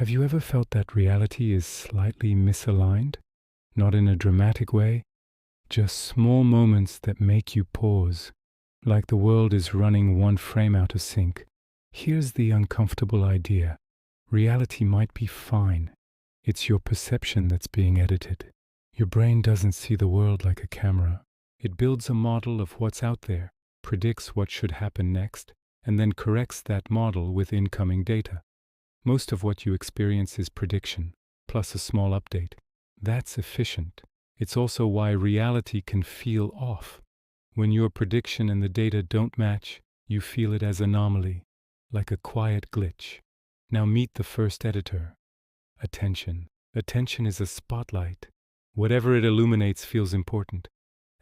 Have you ever felt that reality is slightly misaligned? Not in a dramatic way, just small moments that make you pause, like the world is running one frame out of sync. Here's the uncomfortable idea. Reality might be fine. It's your perception that's being edited. Your brain doesn't see the world like a camera. It builds a model of what's out there, predicts what should happen next, and then corrects that model with incoming data. Most of what you experience is prediction, plus a small update. That's efficient. It's also why reality can feel off. When your prediction and the data don't match, you feel it as anomaly, like a quiet glitch. Now meet the first editor. Attention. Attention is a spotlight. Whatever it illuminates feels important,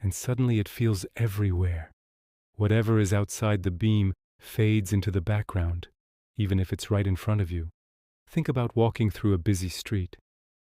and suddenly it feels everywhere. Whatever is outside the beam fades into the background, even if it's right in front of you. Think about walking through a busy street.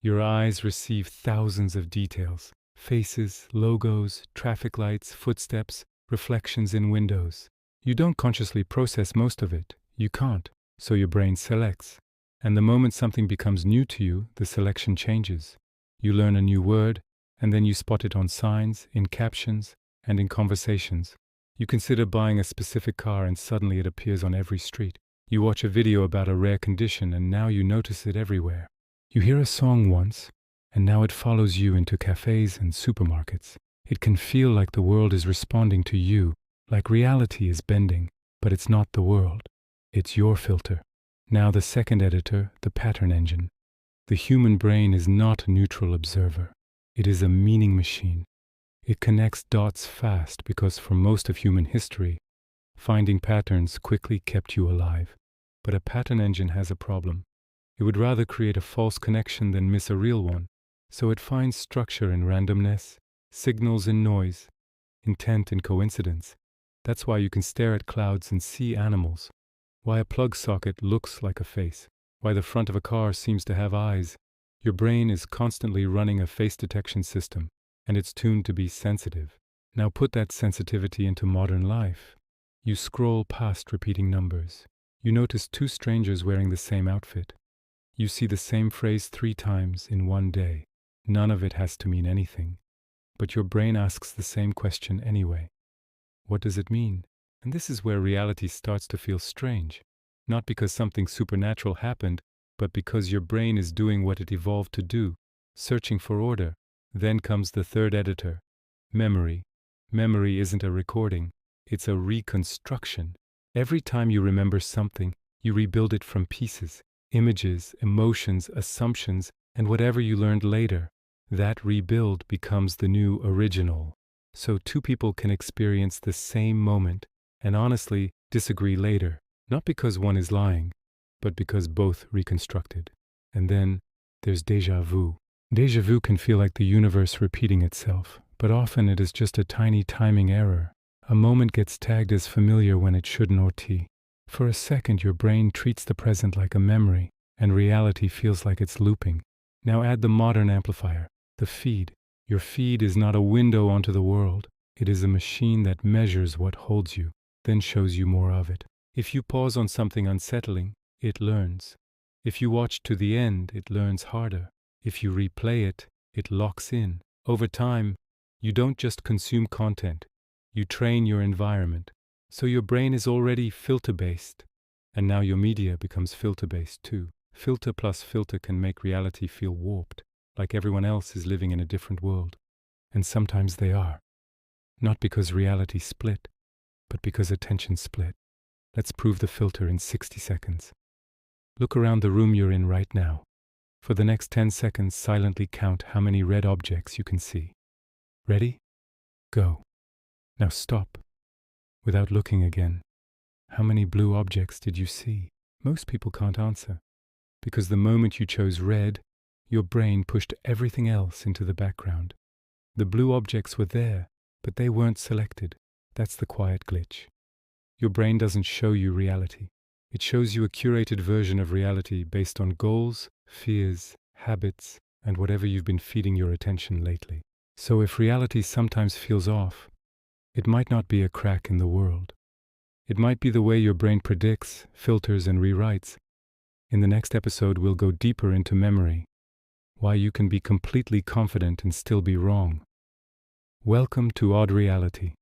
Your eyes receive thousands of details: faces, logos, traffic lights, footsteps, reflections in windows. You don't consciously process most of it. You can't, so your brain selects. And the moment something becomes new to you, the selection changes. You learn a new word, and then you spot it on signs, in captions, and in conversations. You consider buying a specific car and suddenly it appears on every street. You watch a video about a rare condition and now you notice it everywhere. You hear a song once, and now it follows you into cafes and supermarkets. It can feel like the world is responding to you, like reality is bending, but it's not the world. It's your filter. Now the second editor, the pattern engine. The human brain is not a neutral observer. It is a meaning machine. It connects dots fast because for most of human history, finding patterns quickly kept you alive. But a pattern engine has a problem. It would rather create a false connection than miss a real one. So it finds structure in randomness, signals in noise, intent in coincidence. That's why you can stare at clouds and see animals. Why a plug socket looks like a face. Why the front of a car seems to have eyes. Your brain is constantly running a face detection system, and it's tuned to be sensitive. Now put that sensitivity into modern life. You scroll past repeating numbers. You notice two strangers wearing the same outfit. You see the same phrase 3 times in one day. None of it has to mean anything. But your brain asks the same question anyway. What does it mean? And this is where reality starts to feel strange. Not because something supernatural happened, but because your brain is doing what it evolved to do, searching for order. Then comes the third editor, memory. Memory isn't a recording, it's a reconstruction. Every time you remember something, you rebuild it from pieces, images, emotions, assumptions, and whatever you learned later. That rebuild becomes the new original. So two people can experience the same moment and honestly disagree later, not because one is lying, but because both reconstructed. And then there's déjà vu. Déjà vu can feel like the universe repeating itself, but often it is just a tiny timing error. A moment gets tagged as familiar when it shouldn't. For a second, your brain treats the present like a memory, and reality feels like it's looping. Now add the modern amplifier, the feed. Your feed is not a window onto the world. It is a machine that measures what holds you, then shows you more of it. If you pause on something unsettling, it learns. If you watch to the end, it learns harder. If you replay it, it locks in. Over time, you don't just consume content, you train your environment. So your brain is already filter-based, and now your media becomes filter-based too. Filter plus filter can make reality feel warped, like everyone else is living in a different world. And sometimes they are. Not because reality split, but because attention split. Let's prove the filter in 60 seconds. Look around the room you're in right now. For the next 10 seconds, silently count how many red objects you can see. Ready? Go. Now stop. Without looking again. How many blue objects did you see? Most people can't answer. Because the moment you chose red, your brain pushed everything else into the background. The blue objects were there, but they weren't selected. That's the quiet glitch. Your brain doesn't show you reality. It shows you a curated version of reality based on goals, fears, habits, and whatever you've been feeding your attention lately. So if reality sometimes feels off, it might not be a crack in the world. It might be the way your brain predicts, filters, and rewrites. In the next episode, we'll go deeper into memory, why you can be completely confident and still be wrong. Welcome to Odd Reality.